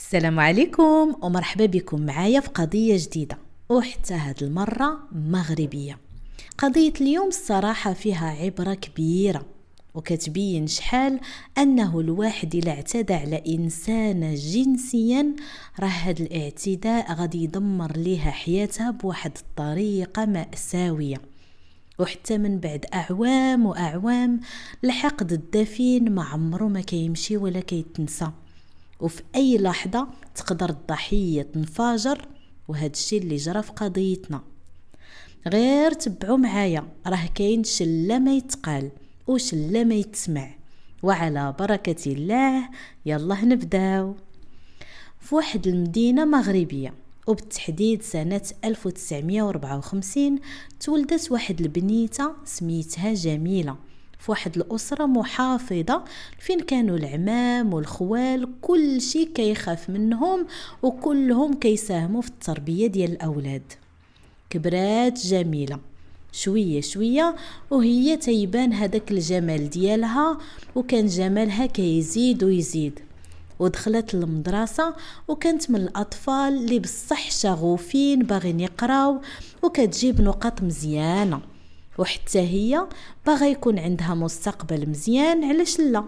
السلام عليكم ومرحبا بكم معايا في قضية جديدة، وحتى هاد المرة مغربية. قضية اليوم الصراحة فيها عبرة كبيرة، وكتبين شحال أنه الواحد إلا اعتدى على إنسان جنسيا راه هاد الاعتداء غادي يدمر ليها حياتها بواحد الطريقة مأساوية. وحتى من بعد أعوام وأعوام الحقد الدفين ما عمره ما كيمشي ولا كيتنسى، وفي أي لحظة تقدر الضحية تنفجر. وهذا الشيء اللي جرى في قضيتنا. غير تبعوا معايا، راه كاين شلة ما يتقال وشلة ما يتسمع، وعلى بركة الله يلا نبداو. في واحد المدينة مغربية، وبالتحديد سنة 1954 تولدت واحد البنيته سميتها جميلة في واحد الأسرة محافظة، فين كانوا العمام والخوال كل شيء كيخاف منهم، وكلهم كيساهموا في التربية ديال الأولاد. كبرات جميلة شوية شوية وهي تيبان هذاك الجمال ديالها، وكان جمالها كيزيد ويزيد. ودخلت المدرسة، وكانت من الأطفال اللي بصح شغوفين باغين يقراو، وكتجيب نقاط مزيانة، وحتى هي باغا يكون عندها مستقبل مزيان. علاش لا؟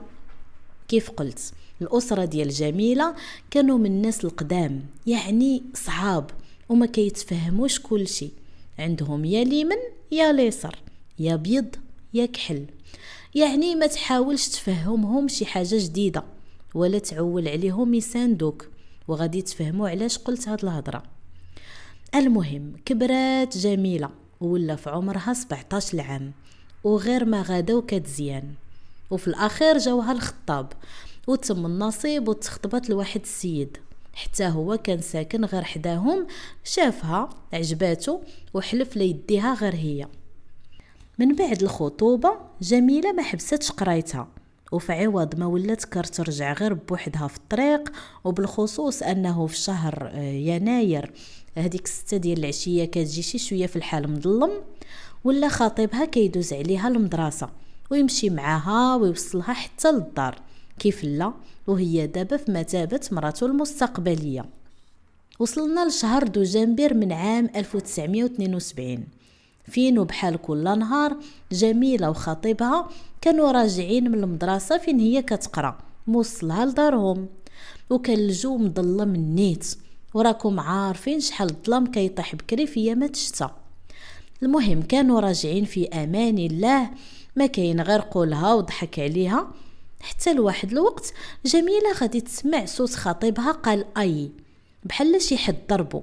كيف قلت، الأسرة ديال جميلة كانوا من الناس القدام، يعني صعاب وما كيتفهموش كل شيء. عندهم يا اليمن يا اليسر، يا بيض يا كحل، يعني ما تحاولش تفهمهم شي حاجة جديدة ولا تعول عليهم يساندوك، وغادي تفهموا علاش قلت هاد الهضرة. المهم كبرات جميلة ولا في عمرها 17 عام، وغير ما غادا وكتزيان. وفي الأخير جاوها الخطاب وتم النصيب، وتخطبت لواحد السيد، حتى هو كان ساكن غير حداهم. شافها عجباتو وحلف ليديها غير هي. من بعد الخطوبة جميلة ما حبستش قرايتها، وفي عوض ما ولات كترجع غير بوحدها في الطريق، وبالخصوص أنه في شهر يناير هذيك 6 ديال العشية كتجي شي شوية في الحال مظلم، ولا خطيبها كيدوز عليها المدرسة ويمشي معاها ويوصلها حتى للدار. كيف لا، وهي دابا في مثابة مراته المستقبلية. وصلنا لشهر دجنبر من عام 1972، فين وبحال كل نهار جميلة وخطيبها كانوا راجعين من المدرسة فين هي كتقرا، موصلها لدارهم. وكان الجو مظلم النيت، وراكم عارفين شحال الظلام كيطيح بكري في ايامات الشتا. المهم كانوا راجعين في امان الله، ما كاين غير قولها وضحك عليها. حتى لواحد الوقت جميلة غادي تسمع صوت خطيبها قال اي، بحال شي حد ضربو.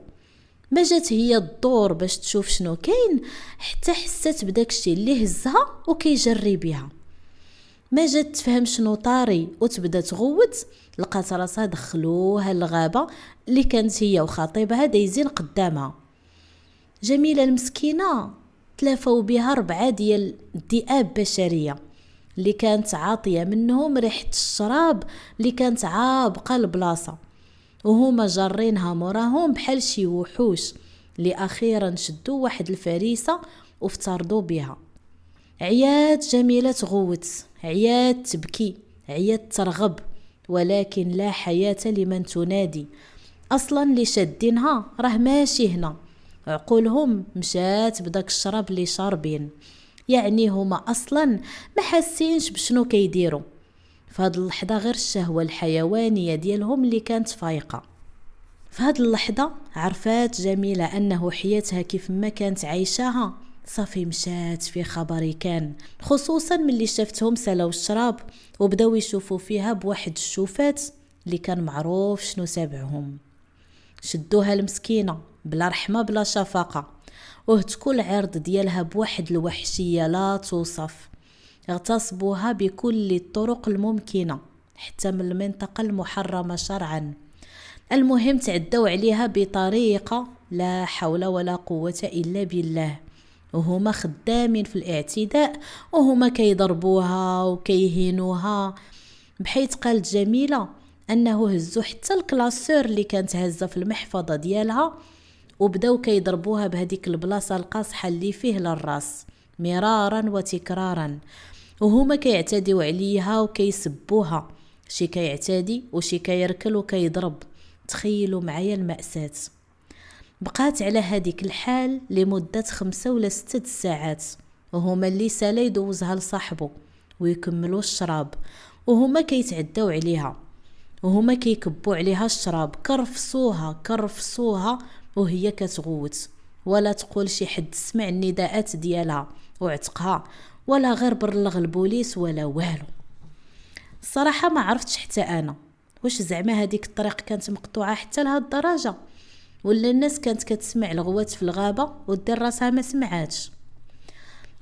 ما جات هي الدور باش تشوف شنو كاين، حتى حست بداك الشيء اللي هزها وكيجري بها. ما جات تفهم شنو طاري وتبدا تغوت، لقات راسها دخلوها الغابة اللي كانت هي وخطيبها دايزين قدامها. جميلة المسكينة تلافوا بها 4 ديال الذئاب بشرية اللي كانت عاطية منهم ريحة الشراب اللي كانت عابقة البلاصة، وهما جارينها موراهم بحال شي وحوش اللي اخيرا شدوا واحد الفريسة وافترضوا بها. عيات جميلة تغوت، عيات تبكي، عيات ترغب، ولكن لا حياة لمن تنادي. اصلا اللي شادينها راه ماشي هنا، عقولهم مشات بداك الشراب اللي شاربين، يعني هما اصلا ما حاسينش بشنو كيديروا. فهاد اللحظة غير الشهوة الحيوانية ديالهم اللي كانت فايقة. في هاد اللحظة عرفات جميلة أنه حياتها كيف ما كانت عايشاها صافي مشات في خبري كان، خصوصا ملي شافتهم سلاو الشراب وبداو يشوفوا فيها بواحد الشوفات اللي كان معروف شنو سابعهم. شدوها المسكينة بلا رحمة بلا شفقة، وهتكوا العرض ديالها بواحد الوحشية لا توصف. اغتصبوها بكل الطرق الممكنة حتى من المنطقة المحرمة شرعا. المهم تعدوا عليها بطريقة لا حول ولا قوة إلا بالله، وهما خدامين في الاعتداء، وهما كيضربوها وكيهينوها. بحيث قالت جميلة أنه هزوا حتى الكلاسور اللي كانت هزة في المحفظة ديالها، وبداو كيضربوها بهديك البلاصة القاصحة اللي فيه للراس مرارا وتكرارا. وهما كيعتديوا عليها وكيسبوها، شي كيعتدي وشي كيركل وكيضرب، تخيلوا معايا المأساة. بقات على هذيك الحال لمدة 5 ولا 6 ساعات، وهما اللي سالا يدوزها لصاحبه ويكملوا الشراب، وهما كيتعداو عليها، وهما كيكبوا عليها الشراب، كرفصوها وهي كتغوت، ولا تقول شي حد سمع النداءات ديالها وعتقها، ولا غير برلغ البوليس ولا والو. الصراحه ما عرفتش حتى انا واش زعما هذيك الطريق كانت مقطوعه حتى لهاد الدرجه، ولا الناس كانت كتسمع الغوات في الغابه ودير راسها ما سمعاتش.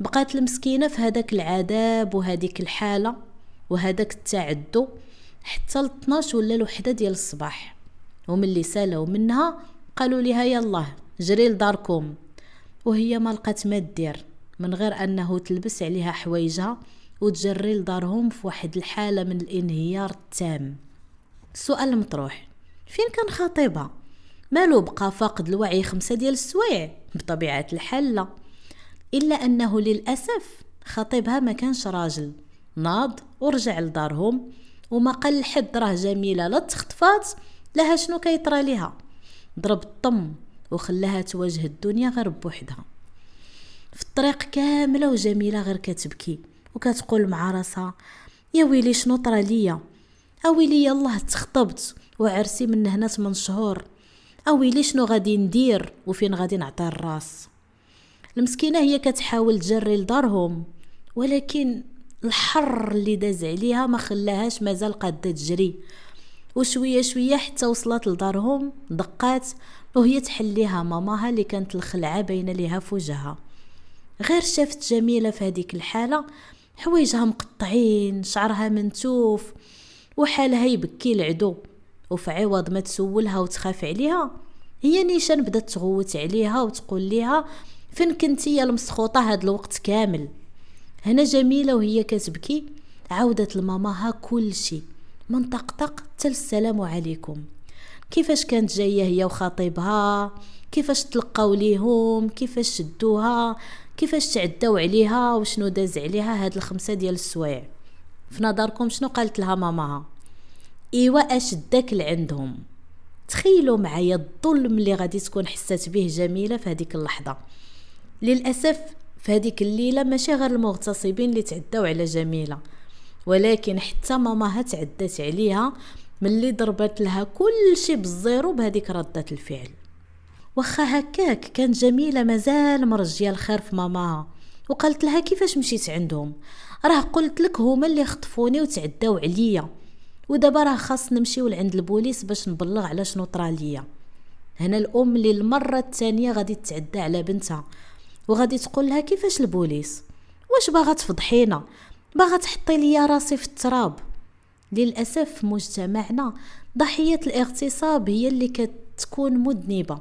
بقات المسكينه في هذاك العذاب وهذيك الحاله وهذاك التعدو حتى 12 ولا الوحده ديال الصباح، وملي سالاو منها قالوا لها يلا جري لداركم، وهي ما لقات ما دير من غير انه تلبس عليها حوايجها وتجري لدارهم في واحد الحاله من الانهيار التام. السؤال المطروح، فين كان خطيبها؟ مالو بقى فاقد الوعي 5 ديال السوايع؟ بطبيعه الحال لا، الا انه للاسف خطيبها ما كانش راجل، ناض ورجع لدارهم وما قال لحد راه جميله لا تخطفات لها شنو كيطرى ليها، ضرب الطم وخلاها تواجه الدنيا غير بوحدها. في الطريق كامله وجميله غير كتبكي وكتقول مع راسها يا ويلي شنو طرى ليا، اويلي يالله تخطبت وعرسي من هنا 8 شهور، اويلي شنو غادي ندير وفين غادي نعطي الراس. المسكينه هي كتحاول تجري لدارهم، ولكن الحر اللي داز عليها ما خلاهاش مازال قاده تجري، وشويه شويه حتى وصلت لدارهم. دقات وهي تحليها ماماها اللي كانت الخلعه باينه ليها في وجهها، غير شافت جميله في هذيك الحاله حوايجها مقطعين، شعرها منتوف، وحالها يبكي العدو. وفي عوض ما تسولها وتخاف عليها، هي نيشان بدات تغوت عليها وتقول ليها فين كنتي يا المسخوطه هاد الوقت كامل. هنا جميله وهي كتبكي عاودت لماماها كل شيء من طقطق حتى السلام عليكم، كيفاش كانت جايه هي وخطيبها، كيفاش تلقاو ليهم، كيفاش شدوها، كيفاش تعداو عليها، وشنو داز عليها هاد 5 ديال السوايع. في نظركم شنو قالت لها ماماها؟ ايوا اشدك لعندهم. تخيلوا معايا الظلم اللي غادي تكون حسات به جميله في هذيك اللحظه. للاسف في هذيك الليله ماشي غير المغتصبين اللي تعداو على جميله، ولكن حتى ماماها تعدات عليها ملي ضربت لها كل شيء بالزيرو بهذيك ردة الفعل. واخا هكاك كان جميله مازال مرجيه الخير في ماماها، وقالت لها كيفاش مشيت عندهم؟ راه قلت لك هما اللي خطفوني وتعداو عليا، ودابا راه خاص نمشيو لعند البوليس باش نبلغ على شنو طرا ليا. هنا الام اللي المره الثانيه غادي تتعدى على بنتها وغادي تقول لها كيفاش البوليس؟ واش باغا تفضحينا؟ باغا تحطي ليا راسي في التراب؟ للاسف في مجتمعنا ضحيه الاغتصاب هي اللي كتكون مذنبه،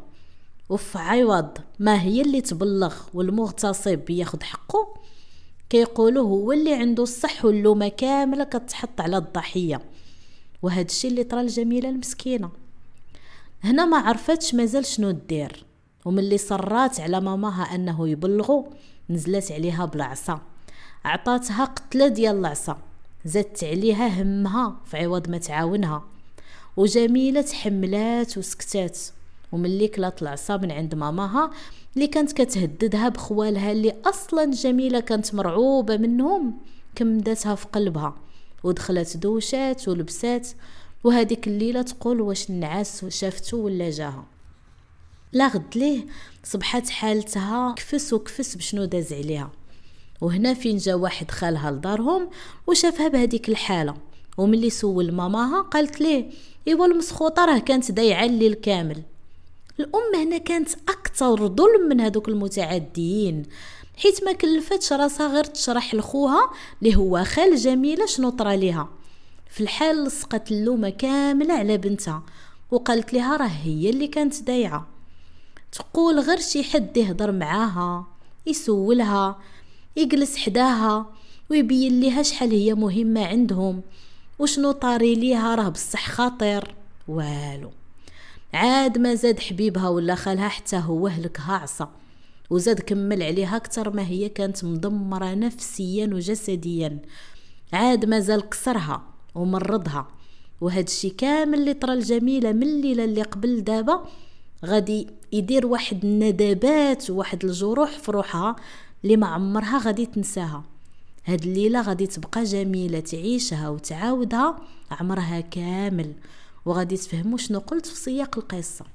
وفي عوض ما هي اللي تبلغ والمغتصب ياخذ حقه، كيقولوا هو اللي عنده الصح واللومه كامله كتحط على الضحيه. وهذا الشيء اللي طرا الجميله المسكينه. هنا ما عرفتش مازال شنو دير، وملي صرات على ماماها انه يبلغوا نزلت عليها بالعصا، عطاتها قتله ديال العصا، زدت عليها همها في عوض ما تعاونها. وجميله تحملات وسكتات، وملي كلات العصا من عند ماماها اللي كانت كتهددها بخوالها اللي اصلا جميله كانت مرعوبه منهم، كمدتها في قلبها ودخلت دوشات ولبسات. وهذيك الليله تقول واش النعاس شافته ولا جاها. لا غد ليه صبحت حالتها كفس بشنو داز عليها. وهنا فين جا واحد خالها لدارهم وشافها بهذيك الحاله، وملي سول ماماها قالت ليه ايوا المسخوطه راه كانت ضايعه الليل كامل. الام هنا كانت اكثر ظلم من هذوك المتعديين، حيت ما كلفتش راسها غير تشرح لخوها اللي هو خال جميله شنو طرا ليها. في الحال لصقت اللومه كامله على بنتها وقالت لها راه هي اللي كانت ضايعه. تقول غير شي حد يهضر معاها يسولها يجلس حداها ويبين ليها شحال هي مهمه عندهم وشنو طاري ليها راه بصح خطير، والو. عاد ما زاد حبيبها ولا خالها حتى هو هلكها عصا، وزاد كمل عليها اكثر ما هي كانت مدمره نفسيا وجسديا. عاد ما زال كسرها ومرضها وهذا الشيء كامل اللي طرا الجميلة من الليلة اللي قبل دابا غادي يدير واحد الندبات وواحد الجروح في روحها اللي ما عمرها غادي تنساها. هاد الليلة غادي تبقى جميلة تعيشها وتعاودها عمرها كامل، وغادي تفهموا شنو قلت في سياق القصة.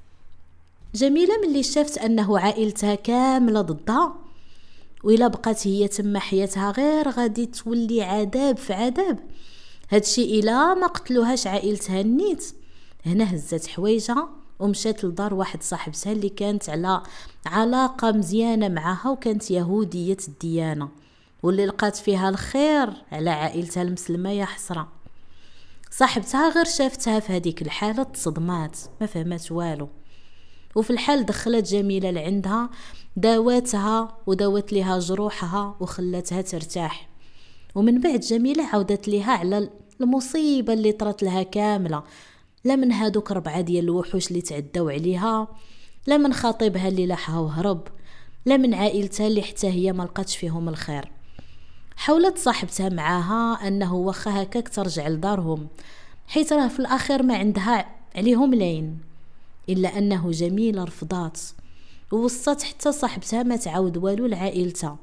جميلة ملي شافت أنه عائلتها كاملة ضدها، وإلا بقات هي تما حياتها غير غادي تولي عذاب في عذاب، هادشي إلا ما قتلوهاش عائلتها النيت، هنا هزت حوايجها ومشات لدار واحد صاحبتها اللي كانت على علاقة مزيانة معها وكانت يهودية الديانة، واللي لقات فيها الخير على عائلتها المسلمة. يا حسرة، صاحبتها غير شافتها في هذيك الحالة تصدمات، ما فهمت والو. وفي الحال دخلت جميلة لعندها، داواتها وداوت لها جروحها وخلتها ترتاح. ومن بعد جميلة عودت لها على المصيبة اللي طرت لها كاملة، لا من هادوك 4 ديال الوحوش اللي تعدوا عليها، لا من خطيبها اللي لاحها وهرب، لا من عائلتها اللي حتى هي ما لقاتش فيهم الخير. حاولت صاحبتها معاها انه واخا هكاك ترجع لدارهم، حيت راه في الاخير ما عندها عليهم لين، الا انه جميلة رفضات ووصت حتى صاحبتها ما تعاود والو لعائلتها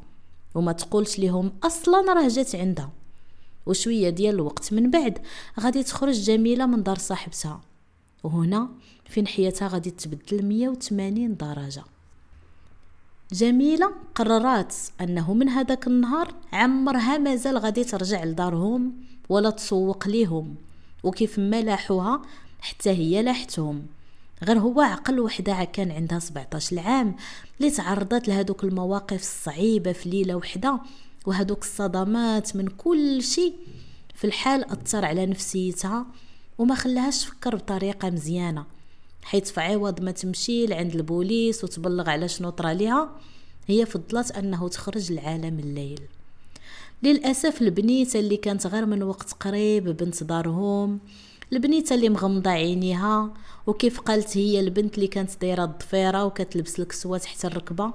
وما تقولش لهم اصلا راه جات عندها. وشوية ديال الوقت من بعد غادي تخرج جميلة من دار صاحبتها، وهنا فين حياتها غادي تبدل 180 درجة. جميلة قررت أنه من هذاك النهار عمرها مازال غادي ترجع لدارهم ولا تسوق ليهم، وكيف ما لاحوها حتى هي لاحتهم. غير هو عقل وحدة كان عندها 17 عام اللي تعرضت لهذوك المواقف الصعيبة في ليلة وحدة، وهذوك الصدمات من كل شيء في الحال أثر على نفسيتها وما خلاهاش تفكر بطريقة مزيانة، حيث في عوض ما تمشي لعند البوليس وتبلغ على شنو طرا ليها، هي فضلت أنه تخرج لعالم الليل. للأسف البنيته اللي كانت غير من وقت قريب بنت دارهم، البنيته اللي مغمضة عينيها، وكيف قالت هي البنت اللي كانت دايره الضفيره وكتلبس الكسوه تحت الركبه،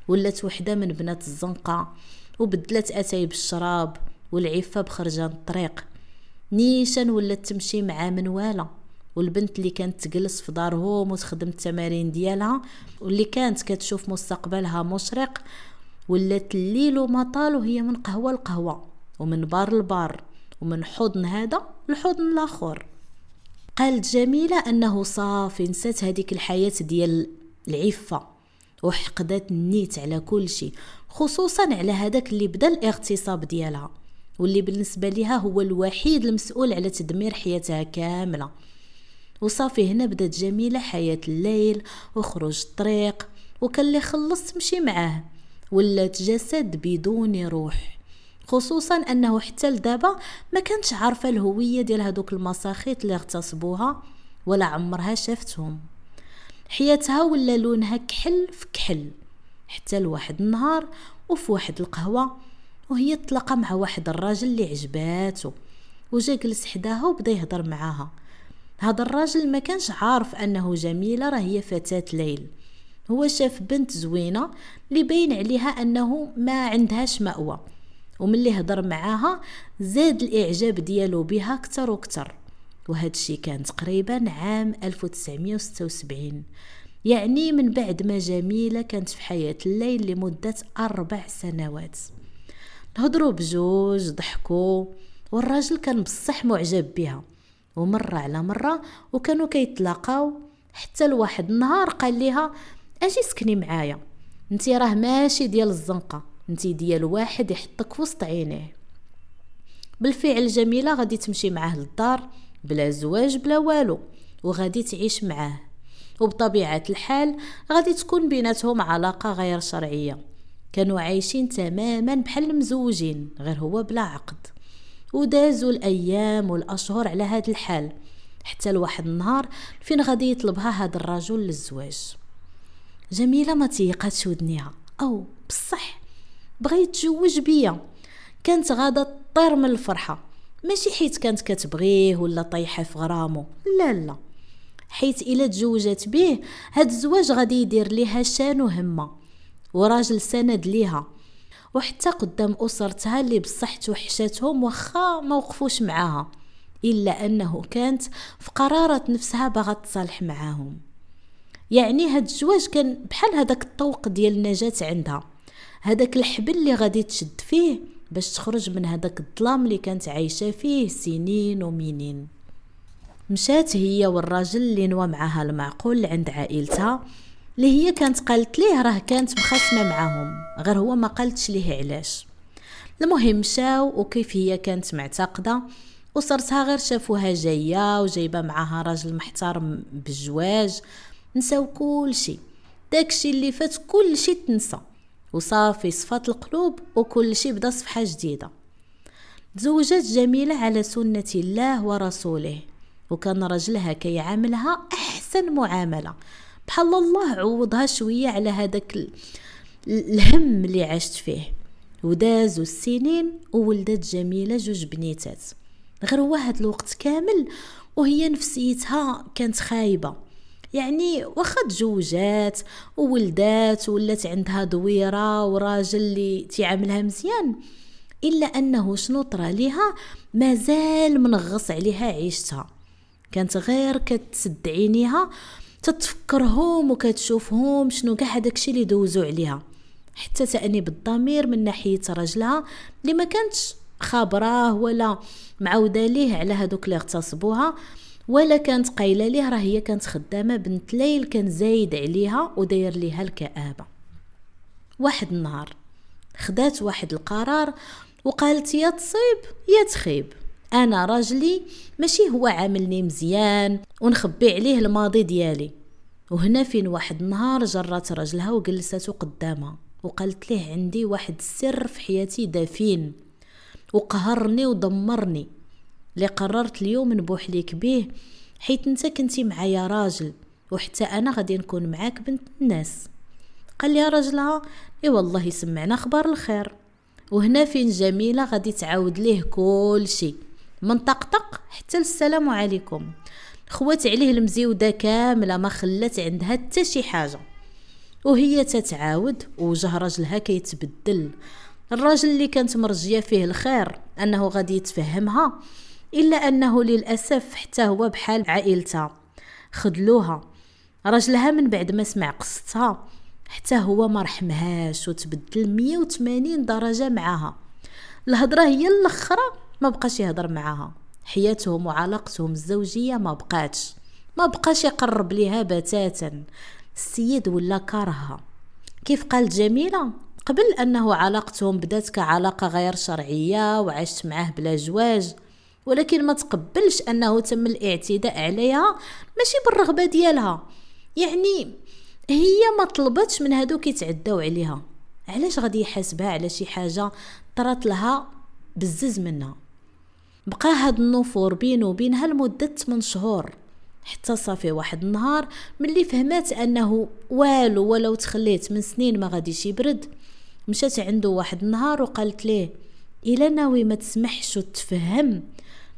ولات وحده من بنات الزنقه وبدلت اتاي بالشراب والعفه بخرجان الطريق. نيشان ولات تمشي مع منواله، والبنت اللي كانت تجلس في دارهم وتخدم التمارين ديالها واللي كانت كتشوف مستقبلها مشرق، ولات الليل وما طال وهي من قهوه لقهوه ومن بار لبار ومن حضن هذا لحضن الاخر. قالت جميلة أنه صافي نسات هذيك الحياة ديال العفة وحقدت النيت على كل شيء، خصوصا على هذاك اللي بدا الاغتصاب ديالها واللي بالنسبة لها هو الوحيد المسؤول على تدمير حياتها كاملة. وصافي هنا بدات جميلة حياة الليل وخروج الطريق، وكان اللي خلص تمشي معاه، ولات جسد بدون روح، خصوصا انه حتى لدابا ما كانتش عارفه الهويه ديال هذوك المساخيط اللي اغتصبوها ولا عمرها شافتهم. حياتها ولا لونها كحل في كحل، حتى لواحد النهار وفي واحد القهوه وهي تلاقى مع واحد الراجل اللي عجباته، وجا جلس حداها وبدا يهضر معاها. هذا الراجل ما كانش عارف انه جميله راه هي فتاه ليل، هو شاف بنت زوينه اللي باين عليها انه ما عندهاش مأوى، وملي هضر معاها زاد الاعجاب ديالو بها اكثر واكثر. وهذا الشيء كان تقريبا عام 1976، يعني من بعد ما جميلة كانت في حياة الليل لمدة 4 سنوات. هضروا بجوج، ضحكوا، والراجل كان بصح معجب بها، ومرة على مرة وكانوا كيتلاقاو، حتى لواحد النهار قال لها اجي سكني معايا، انتي راه ماشي ديال الزنقة، انتي ديال واحد يحطك وسط عينيه. بالفعل جميلة غادي تمشي معاه للدار بلا زواج بلا والو، وغادي تعيش معاه، وبطبيعة الحال غادي تكون بيناتهم علاقة غير شرعية، كانوا عايشين تماما بحال مزوجين غير هو بلا عقد. ودازوا الأيام والأشهر على هذا الحال، حتى لواحد النهار فين غادي يطلبها هذا الرجل للزواج. جميلة ما تيقاتش ودنيها، أو بصح بغى يتزوج بيا، كانت غادا تطير من الفرحة، ماشي حيت كانت كتبغيه ولا طايحة في غرامه، لا، حيت إلا تزوجت به هاد الزواج غادي يدير ليها شان وهمة وراجل سند ليها، وحتى قدام أسرتها اللي بصح توحشتهم وخا ما وقفوش معاها، إلا أنه كانت في قرارة نفسها باغا تصالح معاهم. يعني هاد الزواج كان بحال هداك الطوق ديال النجاة عندها، هداك الحبل اللي غادي تشد فيه باش تخرج من هداك الظلام اللي كانت عايشة فيه سنين ومنين. مشات هي والراجل اللي نوى معاها المعقول عند عائلتها، اللي هي كانت قالت ليه راه كانت مخاصمة معاهم، غير هو ما قالتش ليه علاش. المهم مشاو، وكيف هي كانت معتقدة وصرتها غير شافوها جاية وجايبة معاها راجل محترم بالجواج، نساو كل شيء، داكشي اللي فات كل شيء تنسى وصافي صفات القلوب وكل شيء بدا صفحة جديدة. تزوجت جميلة على سنة الله ورسوله، وكان رجلها كيعاملها أحسن معاملة، بحال الله عوضها شوية على هذاك الهم اللي عشت فيه. ودازوا السنين وولدت جميلة 2 بنيتات. غير هو هاد الوقت كامل وهي نفسيتها كانت خايبة، يعني واخا تزوجات وولدات ولات عندها دويرة وراجل اللي تعاملها مزيان، إلا أنه شنو طرا ليها مازال منغص عليها عيشتها. كانت غير كتسد عينيها تتفكرهم وكتشوفهم شنو كاع هداكشي اللي دوزوا عليها، حتى تأنيب الضمير من ناحية رجلها اللي ما كانتش خابراه ولا معوده ليه على هادوك اللي اغتصبوها، ولا كانت قايله ليه راه هي كانت خدامه بنت ليل كان زايد عليها وداير ليها الكآبه. واحد النهار خدات واحد القرار وقالت يا تصيب يا تخيب، انا راجلي ماشي هو عاملني مزيان ونخبي عليه الماضي ديالي. وهنا فين واحد النهار جرات رجلها وجلسته قدامها وقالت ليه عندي واحد السر في حياتي دفين وقهرني ودمرني، اللي قررت اليوم نبوح ليك بيه، حيت انت كنتي معايا راجل وحتى انا غادي نكون معاك بنت الناس. قال لي راجلها اي والله يسمعنا خبر الخير. وهنا فين جميلة غادي تعاود ليه كل شيء من طقطق حتى السلام عليكم، خوات عليه المزيودة كاملة ما خلت عندها حتى شي حاجة. وهي تتعاود ووجه راجلها كيتبدل، الراجل اللي كانت مرجية فيه الخير أنه غادي يتفهمها، إلا أنه للأسف حتى هو بحال عائلتها خدلوها. راجلها من بعد ما سمع قصتها حتى هو ما رحمهاش وتبدل 180 درجة معاها. الهضرة هي الأخرى ما بقاش يهضر معاها، حياتهم وعلاقتهم الزوجية ما بقاش يقرب ليها بتاتا. السيد ولا كارها. كيف قالت جميلة قبل أنه علاقتهم بدات كعلاقة غير شرعية وعشت معاه بلا زواج، ولكن ما تقبلش أنه تم الاعتداء عليها ماشي بالرغبة ديالها. يعني هي ما طلبتش من هادوك يتعداو عليها، علاش غادي يحاسبها على شي حاجة طرات لها بزز منها؟ بقى هاد النفور بينه وبينها لمدة 8 شهور، حتى صافي واحد النهار ملي فهمات انه والو ولو تخليت من سنين ما غاديش يبرد، مشات عنده واحد النهار وقالت ليه الا ناوي ما تسمحش وتفهم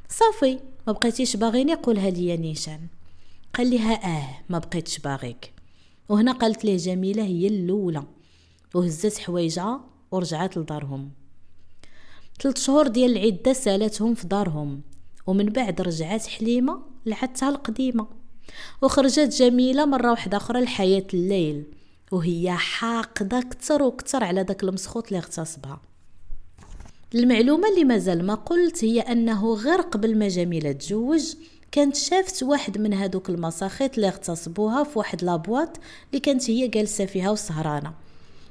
صافي ما بقيتيش باغيني قولها ليا نيشان. قال لها ما بقيتش باغيك. وهنا قالت ليه جميلة هي الاولى، وهزت حوايجها ورجعت لدارهم. 3 شهور ديال العدة سالتهم في دارهم، ومن بعد رجعت حليمة لعادتها القديمة، وخرجت جميلة مرة واحدة أخرى لحياة الليل وهي حاقدة كتر وكتر على داك المسخوط اللي اغتصبها. المعلومة اللي مازال ما قلت هي أنه غير قبل ما جميلة تزوج كانت شافت واحد من هادوك المساخيط اللي اغتصبوها في واحد لابواط اللي كانت هي جالسة فيها وسهرانة،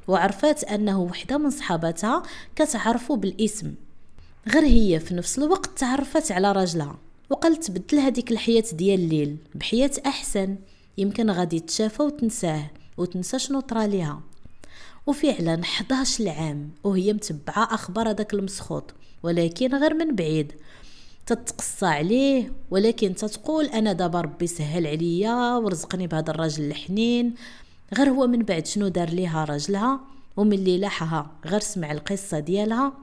وعرفت أنه وحدة من صحابتها كتعرفه بالاسم. غير هي في نفس الوقت تعرفت على راجلها وقالت تبدل هذيك الحياة ديال الليل بحياة أحسن، يمكن غادي تشافى وتنساه وتنسى شنو طرا ليها. وفعلا 11 عام وهي متبعة أخبار هذاك المسخوط، ولكن غير من بعيد تتقصى عليه، ولكن تتقول أنا دابا ربي سهل عليا ورزقني بهذا الراجل الحنين. غير هو من بعد شنو دار ليها راجلها، ومن اللي لاحها غير سمع القصة ديالها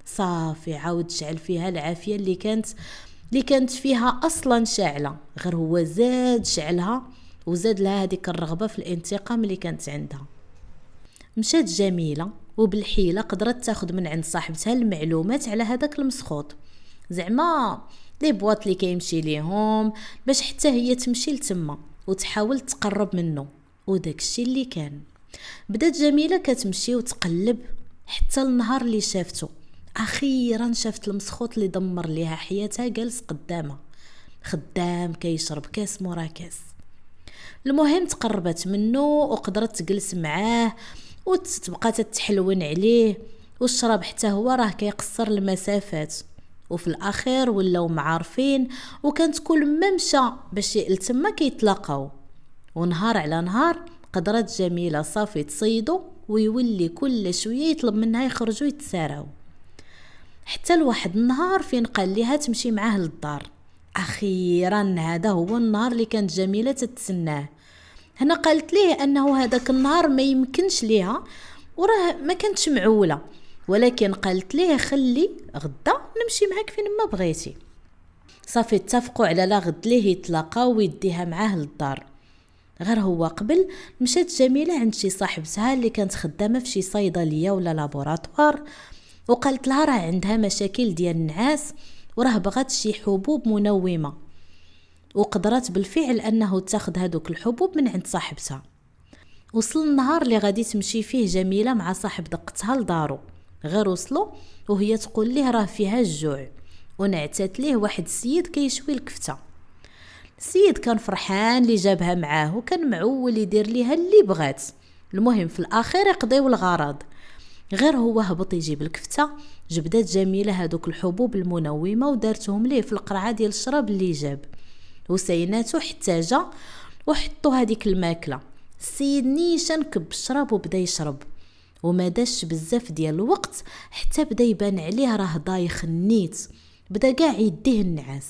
صافي عاود شعل فيها العافية اللي كانت فيها أصلا شاعلة، غير هو زاد شعلها وزاد لها هذيك الرغبة في الانتقام اللي كانت عندها. مشات جميلة وبالحيلة قدرت تاخد من عند صاحبتها المعلومات على هذاك المسخوط، زعما لي بواط اللي كيمشي ليهم باش حتى هي تمشي لتما وتحاول تقرب منه. وداك الشيء اللي كان. بدات جميلة كتمشي وتقلب حتى النهار اللي شافته. اخيرا شافت المسخوط اللي دمر ليها حياتها جالس قدامها، خدام كيشرب كاس مورا كاس. المهم تقربت منه وقدرت تجلس معاه وتبقى تتحلون عليه، والشراب حتى هو راه كيقصر المسافات. وفي الاخير ولاو معارفين، وكانت كل ما مشى باش يلتما كيتلاقاو. ونهار على نهار قدرت جميلة صافي تصيدو، ويولي كل شويه يطلب منها يخرجوا يتساراو. حتى لواحد النهار فين قال ليها تمشي معاه للدار. اخيرا هذا هو النهار اللي كانت جميلة تتسناه. هنا قالت ليه انه هذاك النهار ما يمكنش ليها وراه ما كانتش معوله، ولكن قالت ليه خلي غدا نمشي معاك فين ما بغيتي. صافي اتفقوا على لا غد ليه يتلاقاو ويديها معاه للدار. غير هو قبل مشات جميلة عند شي صاحبتها اللي كانت خدامة في شي صيدلية ولا لابوراتوار، وقالت لها راه عندها مشاكل ديال النعاس وراه بغات شي حبوب منومة، وقدرت بالفعل انه تاخذ هذوك الحبوب من عند صاحبتها. وصل النهار اللي غادي تمشي فيه جميلة مع صاحب دقتها لدارو. غير وصلوا وهي تقول ليه راه فيها الجوع، ونعتت ليه واحد السيد كيشوي الكفتة. السيد كان فرحان اللي جابها معاه، وكان معول يدير ليها اللي بغات. المهم في الاخير يقضيو الغرض. غير هو هبط يجيب الكفتة، جبدات جميلة هذوك الحبوب المنومة ودارتهم ليه في القرعة ديال الشراب اللي جاب، وسيناتو حتى جا وحطوا هذيك الماكله. السيد نيشان كب الشراب وبدا يشرب، وما داش بزاف ديال الوقت حتى بدا يبان عليه راه دايخ النيت، بدا كاع يديه النعاس.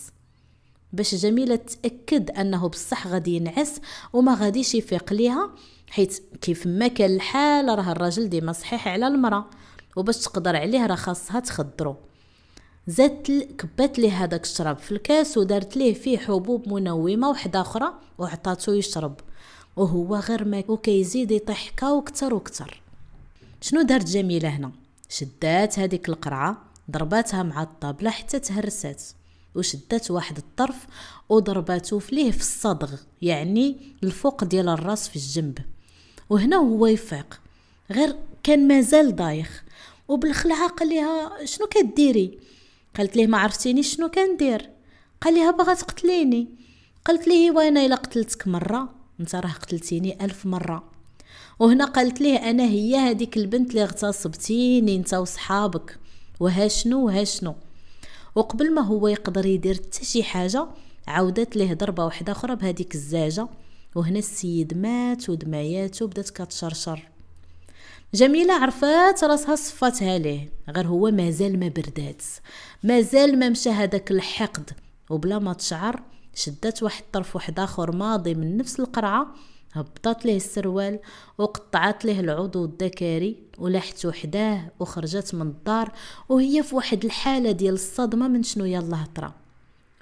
باش جميلة تأكد انه بصح غادي ينعس وما غاديش يفيق ليها، حيت كيف ما كان الحال راه الراجل ديما صحيح على المرأة، وباش تقدر عليه راه خاصها تخدرو. زادت كبات ليه هذاك الشراب في الكاس ودارت ليه فيه حبوب منومه وحده اخرى وعطاتو يشرب، وهو غير ما وكيزيد يطيح كا وكتر وكتر. شنو دارت جميله هنا؟ شدات هذيك القرعه ضرباتها مع الطابله حتى تهرسات، وشدات واحد الطرف وضرباتو فيه في الصدغ، يعني الفوق ديال الراس في الجنب. وهنا هو يفيق، غير كان مازال دايخ. وبالخلعه قال لها شنو كديري؟ قالت ليه ما عرفتيني شنو كندير؟ قال لها باغا تقتليني. قالت ليه وانا الا قتلتك مره انت راه قتلتيني 1000 مره. وهنا قالت ليه انا هي هذيك البنت اللي اغتصبتيني انت وصحابك، وها شنو. وقبل ما هو يقدر يدير حتى شي حاجه عاودت ليه ضربه واحده اخرى بهذيك الزاجه، وهنا السيد مات ودماياته بدات كتشرشر. جميلة عرفات راسها صفاتها ليه، غير هو مازال ما بردات، مازال ما مشى هذاك الحقد. وبلا ما تشعر شدت واحد طرف واحد اخر ماضي من نفس القرعه، هبطت ليه السروال وقطعت ليه العضو الذكري ولحت وحداه وخرجت من الدار وهي في واحد الحاله ديال الصدمه من شنو يلاه طرا.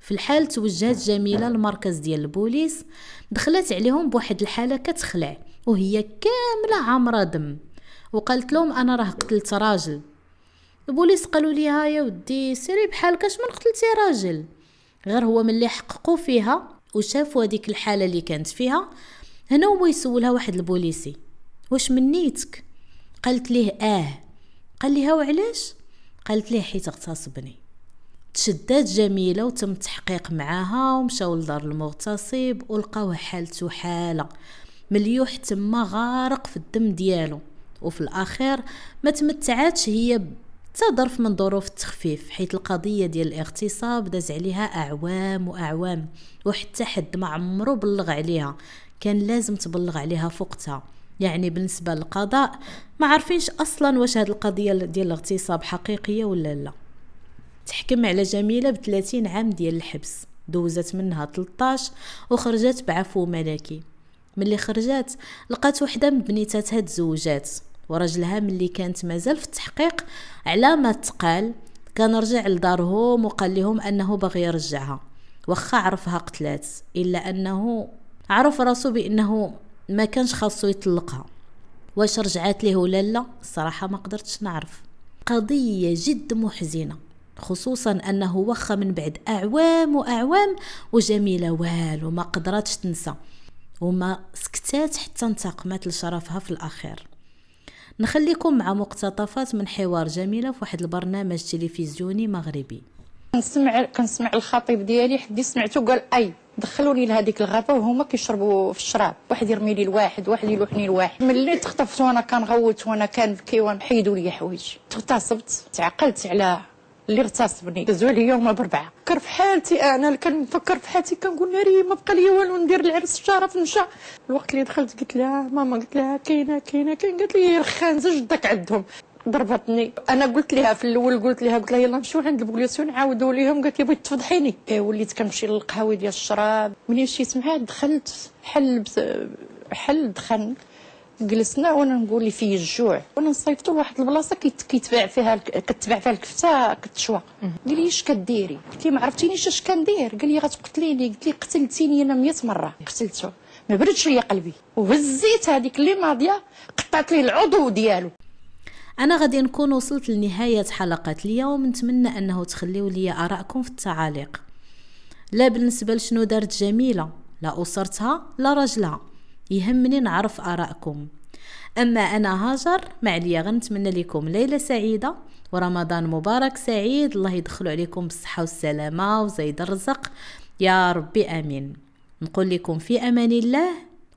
في الحال توجهت جميله للمركز ديال البوليس، دخلت عليهم بواحد الحاله كتخلع وهي كامله عامره دم، وقالت لهم انا راه قتلت راجل. البوليس قالوا ليها يا ودي سيري بحالك اش من قتلتي راجل. غير هو ملي حققوا فيها وشافوا هذيك الحاله اللي كانت فيها، هنا هو يسولها واحد البوليسي واش من نيتك؟ قالت ليه قال لها وعلاش؟ قالت ليه حيت اغتصبني. تشدات جميله وتم التحقيق معاها ومشاو لدار المغتصب ولقاوه حالته حاله مليوح تما غارق في الدم ديالو. وفي الاخير ما تمتعاتش هي ظرف من ظروف التخفيف، حيث القضيه ديال الاغتصاب داز عليها اعوام واعوام، وحتى حد ما عمرو بلغ عليها، كان لازم تبلغ عليها فوقتها. يعني بالنسبه للقضاء ما عارفينش اصلا واش هاد القضيه ديال الاغتصاب حقيقيه ولا لا. تحكم على جميله ب30 عام ديال الحبس، دوزت منها 13 وخرجت بعفو ملكي. ملي خرجت لقات وحده من بنيتاتها تزوجات، ورجلها ملي كانت مازال في التحقيق على ما تقال كان رجع لدارهم وقال لهم انه باغي يرجعها، واخا عرفها قتلات الا انه عرف راسو بانه ما كانش خاصو يطلقها. واش رجعت ليه ولا لا الصراحه ما قدرتش نعرف. قضيه جد محزنه، خصوصا أنه وخا من بعد أعوام وأعوام وجميلة والو ما قدرتش تنسى وما سكتات حتى انتقمت لشرفها في الأخير. نخليكم مع مقتطفات من حوار جميلة في واحد البرنامج تلفزيوني مغربي. كنسمع الخطيب ديالي حدي سمعته قال اي دخلوني لهذيك الغابه وهما كيشربوا في الشراب، واحد يرمي لي الواحد، واحد يلوحني الواحد. ملي تخطفت وانا كنغوت وانا كنبكي ونحيدوا لي حوايج، اغتصبت، تعقلت على اللي اغتصبني، دازوا عليا هما بربعه. فكر في حالتي انا اللي كنفكر في حالتي كنقول ناري ما بقى لي والو ندير العرس الشرف نمشى. الوقت اللي دخلت قلت لها ماما، قلت لها كاين قالت لي الخانزه جدك عندهم، ضربتني. انا قلت لها في الاول قلت لها يلا نمشيو عند البوليس ونعاودوا ليهم. قالت لي بغيت تفضحيني. وليت كنمشي للقهاوي ديال الشراب. ملي مشيت معاه دخلت حل دخل جلسنا وانا نقول لي فيه الجوع وانا نصيفطو لواحد البلاصه كتباع فيها الكفته كتشوى. قال لي اش كديري؟ قلت لي ما عرفتينيش اش كندير. قال لي غتقتليني. قلت لي قتلتيني انا 100 مره. قتلته ما بردش ليا قلبي وهزيت هذيك اللي ماضيه قطعت ليه العضو ديالو. أنا غادي نكون وصلت لنهاية حلقة اليوم. نتمنى أنه تخليوا لي آراءكم في التعاليق، لا بالنسبة لشنو دارت جميلة، لا أسرتها، لا رجلها، يهمني نعرف آراءكم. أما أنا هاجر ما عليا غير نتمنى لكم ليلة سعيدة ورمضان مبارك سعيد. الله يدخلوا عليكم بالصحة والسلامة وزيد الرزق يا ربي آمين. نقول لكم في أمان الله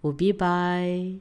وبي باي.